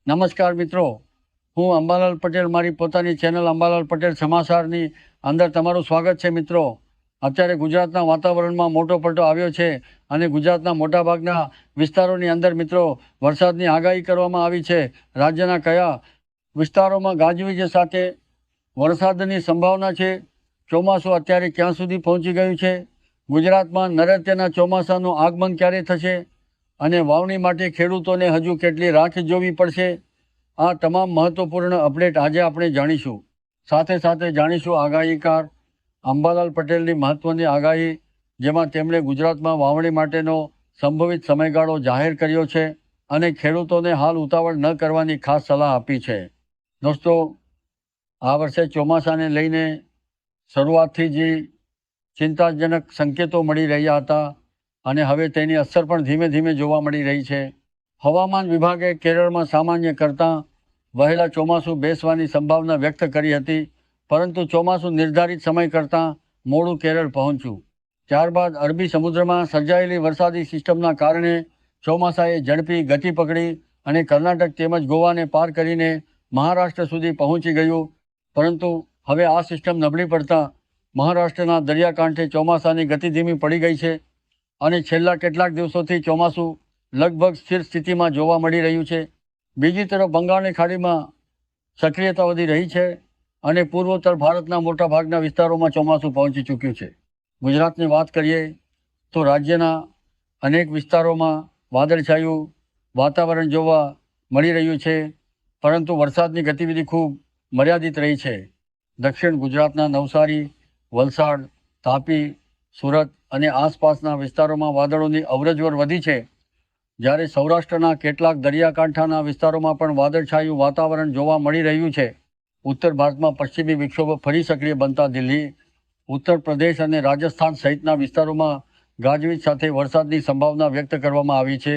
નમસ્કાર મિત્રો, હું અંબાલાલ પટેલ મારી પોતાની ચેનલ અંબાલાલ પટેલ સમાચારની અંદર તમારું સ્વાગત છે. મિત્રો, અત્યારે ગુજરાતના વાતાવરણમાં મોટો પલટો આવ્યો છે અને ગુજરાતના મોટાભાગના વિસ્તારોની અંદર મિત્રો વરસાદની આગાહી કરવામાં આવી છે. રાજ્યના કયા વિસ્તારોમાં ગાજવીજ સાથે વરસાદની સંભાવના છે, ચોમાસું અત્યારે ક્યાં સુધી પહોંચી ગયું છે, ગુજરાતમાં નૈઋત્યના ચોમાસાનું આગમન ક્યારે થશે અને વાવણી માટે ખેડૂતોને હજુ કેટલી રાહ જોવી પડશે, આ તમામ મહત્વપૂર્ણ અપડેટ આજે આપણે જાણીશું. સાથે સાથે જાણીશું આગાહીકાર અંબાલાલ પટેલની મહત્વની આગાહી, જેમાં તેમણે ગુજરાતમાં વાવણી માટેનો સંભવિત સમયગાળો જાહેર કર્યો છે અને ખેડૂતોને હાલ ઉતાવળ ન કરવાની ખાસ સલાહ આપી છે. દોસ્તો, આ વર્ષે ચોમાસાને લઈને શરૂઆતથી જ ચિંતાજનક સંકેતો મળી રહ્યા હતા અને હવે તેની અસર પણ ધીમે ધીમે જોવા મળી રહી છે. હવામાન વિભાગે કેરળમાં સામાન્ય કરતાં વહેલા ચોમાસું બેસવાની સંભાવના વ્યક્ત કરી હતી, પરંતુ ચોમાસું નિર્ધારિત સમય કરતાં મોડું કેરળ પહોંચ્યું. ત્યારબાદ અરબી સમુદ્રમાં સર્જાયેલી વરસાદી સિસ્ટમના કારણે ચોમાસાએ ઝડપી ગતિ પકડી અને કર્ણાટક તેમજ ગોવાને પાર કરીને મહારાષ્ટ્ર સુધી પહોંચી ગયું. પરંતુ હવે આ સિસ્ટમ નબળી પડતા મહારાષ્ટ્રના દરિયાકાંઠે ચોમાસાની ગતિ ધીમી પડી ગઈ છે અને છેલ્લા કેટલાક દિવસોથી ચોમાસું લગભગ સ્થિર સ્થિતિમાં જોવા મળી રહ્યું છે. બીજી તરફ બંગાળની ખાડીમાં સક્રિયતા વધી રહી છે અને પૂર્વોત્તર ભારતના મોટાભાગના વિસ્તારોમાં ચોમાસું પહોંચી ચૂક્યું છે. ગુજરાતની વાત કરીએ તો રાજ્યના અનેક વિસ્તારોમાં વાદળછાયું વાતાવરણ જોવા મળી રહ્યું છે, પરંતુ વરસાદની ગતિવિધિ ખૂબ મર્યાદિત રહી છે. દક્ષિણ ગુજરાતના નવસારી, વલસાડ, તાપી, સુરત અને આસપાસના વિસ્તારોમાં વાદળોની અવરજવર વધી છે, જ્યારે સૌરાષ્ટ્રના કેટલાક દરિયાકાંઠાના વિસ્તારોમાં પણ વાદળછાયું વાતાવરણ જોવા મળી રહ્યું છે. ઉત્તર ભારતમાં પશ્ચિમી વિક્ષોભ ફરી સક્રિય બનતા દિલ્હી, ઉત્તર પ્રદેશ અને રાજસ્થાન સહિતના વિસ્તારોમાં ગાજવીજ સાથે વરસાદની સંભાવના વ્યક્ત કરવામાં આવી છે.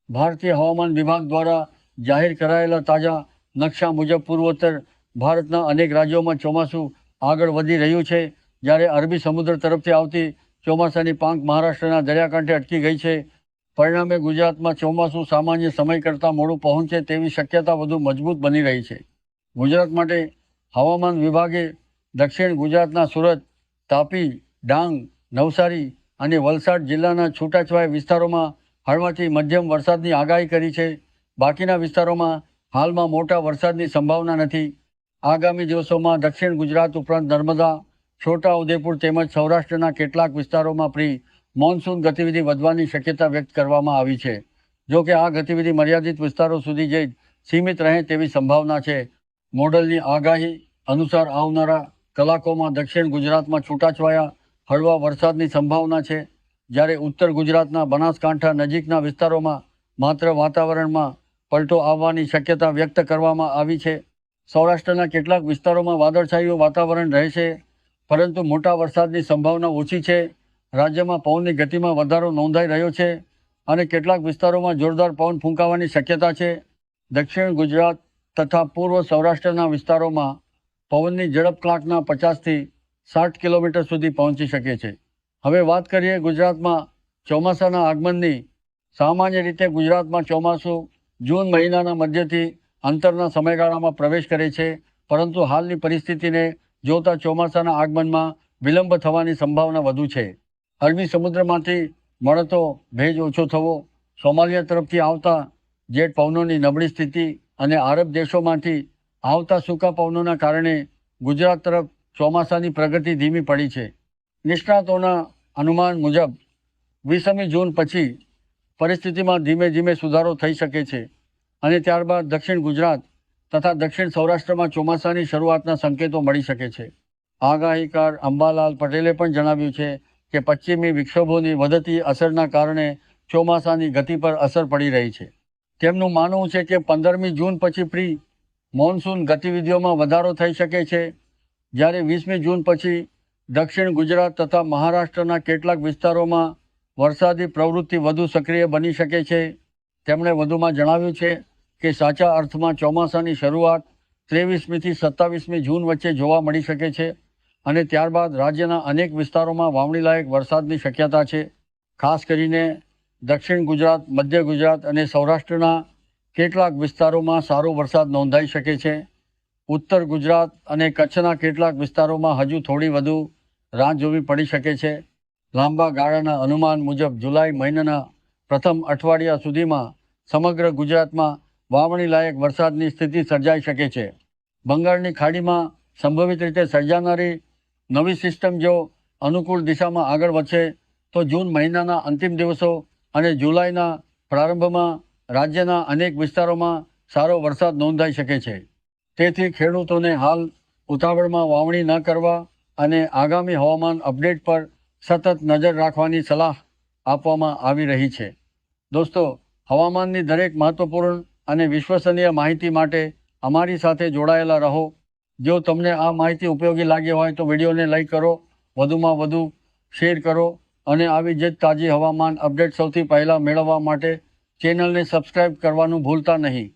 ભારતીય હવામાન વિભાગ દ્વારા જાહેર કરાયેલા તાજા નકશા મુજબ પૂર્વોત્તર ભારતના અનેક રાજ્યોમાં ચોમાસું આગળ વધી રહ્યું છે, જ્યારે અરબી સમુદ્ર તરફથી આવતી ચોમાસાની પાંખ મહારાષ્ટ્રના દરિયાકાંઠે અટકી ગઈ છે. પરિણામે ગુજરાતમાં ચોમાસું સામાન્ય સમય કરતાં મોડું પહોંચે તેવી શક્યતા વધુ મજબૂત બની રહી છે. ગુજરાત માટે હવામાન વિભાગે દક્ષિણ ગુજરાતના સુરત, તાપી, ડાંગ, નવસારી અને વલસાડ જિલ્લાના છૂટાછવાયા વિસ્તારોમાં હળવાથી મધ્યમ વરસાદની આગાહી કરી છે. બાકીના વિસ્તારોમાં હાલમાં મોટા વરસાદની સંભાવના નથી. આગામી દિવસોમાં દક્ષિણ ગુજરાત ઉપરાંત નર્મદા, છોટા ઉદેપુર તેમજ સૌરાષ્ટ્રના કેટલાક વિસ્તારોમાં પ્રી મોન્સૂન ગતિવિધિ વધવાની શક્યતા વ્યક્ત કરવામાં આવી છે. જો કે આ ગતિવિધિ મર્યાદિત વિસ્તારો સુધી જ સીમિત રહે તેવી સંભાવના છે. મોડલની આગાહી અનુસાર આવનારા કલાકોમાં દક્ષિણ ગુજરાતમાં છૂટાછવાયા હળવા વરસાદની સંભાવના છે, જ્યારે ઉત્તર ગુજરાતના બનાસકાંઠા નજીકના વિસ્તારોમાં માત્ર વાતાવરણમાં પલટો આવવાની શક્યતા વ્યક્ત કરવામાં આવી છે. સૌરાષ્ટ્રના કેટલાક વિસ્તારોમાં વાદળછાયું વાતાવરણ રહેશે, પરંતુ મોટા વરસાદની સંભાવના ઓછી છે. રાજ્યમાં પવનની ગતિમાં વધારો નોંધાઈ રહ્યો છે અને કેટલાક વિસ્તારોમાં જોરદાર પવન ફૂંકાવાની શક્યતા છે. દક્ષિણ ગુજરાત તથા પૂર્વ સૌરાષ્ટ્રના વિસ્તારોમાં પવનની ઝડપ કલાકના 50થી 60 કિલોમીટર સુધી પહોંચી શકે છે. હવે વાત કરીએ ગુજરાતમાં ચોમાસાના આગમનની. સામાન્ય રીતે ગુજરાતમાં ચોમાસું જૂન મહિનાના મધ્યથી અંતરના સમયગાળામાં પ્રવેશ કરે છે, પરંતુ હાલની પરિસ્થિતિને જોતા ચોમાસાના આગમનમાં વિલંબ થવાની સંભાવના વધુ છે. અરબી સમુદ્રમાંથી મળતો ભેજ ઓછો થવો, સોમાલિયા તરફથી આવતા જેટ પવનોની નબળી સ્થિતિ અને આરબ દેશોમાંથી આવતા સૂકા પવનોના કારણે ગુજરાત તરફ ચોમાસાની પ્રગતિ ધીમી પડી છે. નિષ્ણાતોના અનુમાન મુજબ 20મી જૂન પછી પરિસ્થિતિમાં ધીમે ધીમે સુધારો થઈ શકે છે અને ત્યારબાદ દક્ષિણ ગુજરાત તથા દક્ષિણ સૌરાષ્ટ્રમાં ચોમાસાની શરૂઆતના સંકેતો મળી શકે છે. આગાહીકાર અંબાલાલ પટેલે પણ જણાવ્યું છે કે પશ્ચિમી વિક્ષોભોની વધતી અસરના કારણે ચોમાસાની ગતિ પર અસર પડી રહી છે. તેમનું માનવું છે કે 15મી જૂન પછી પ્રી મોન્સૂન ગતિવિધિઓમાં વધારો થઈ શકે છે, જ્યારે 20મી જૂન પછી દક્ષિણ ગુજરાત તથા મહારાષ્ટ્રના કેટલાક વિસ્તારોમાં વરસાદી પ્રવૃત્તિ વધુ સક્રિય બની શકે છે. તેમણે વધુમાં જણાવ્યું છે કે સાચા અર્થમાં ચોમાસાની શરૂઆત 23મીથી 27મી જૂન વચ્ચે જોવા મળી શકે છે અને ત્યારબાદ રાજ્યના અનેક વિસ્તારોમાં વાવણીલાયક વરસાદની શક્યતા છે. ખાસ કરીને દક્ષિણ ગુજરાત, મધ્ય ગુજરાત અને સૌરાષ્ટ્રના કેટલાક વિસ્તારોમાં સારો વરસાદ નોંધાઈ શકે છે. ઉત્તર ગુજરાત અને કચ્છના કેટલાક વિસ્તારોમાં હજુ થોડી વધુ રાહ જોવી પડી શકે છે. લાંબા ગાળાના અનુમાન મુજબ જુલાઈ મહિનાના પ્રથમ અઠવાડિયા સુધીમાં સમગ્ર ગુજરાતમાં વાવણી લાયક વરસાદની સ્થિતિ સર્જાઈ શકે છે. બંગાળની ખાડીમાં સંભવિત રીતે સર્જાનારી નવી સિસ્ટમ જો અનુકૂળ દિશામાં આગળ વધશે તો જૂન મહિનાના અંતિમ દિવસો અને જુલાઈના પ્રારંભમાં રાજ્યના અનેક વિસ્તારોમાં સારો વરસાદ નોંધાઈ શકે છે. તેથી ખેડૂતોને હાલ ઉતાવળમાં વાવણી ન કરવા અને આગામી હવામાન અપડેટ પર સતત નજર રાખવાની સલાહ આપવામાં આવી રહી છે. દોસ્તો, હવામાનની દરેક મહત્વપૂર્ણ અને વિશ્વસનીય માહિતી માટે અમારી સાથે જોડાયેલા રહો. જો તમને આ માહિતી ઉપયોગી લાગી હોય તો વિડીયોને લાઈક કરો, વધુમાં વધુ શેર કરો અને આવી જ તાજી હવામાન અપડેટ સૌથી પહેલાં મેળવવા માટે ચેનલને સબસ્ક્રાઈબ કરવાનું ભૂલતા નહીં.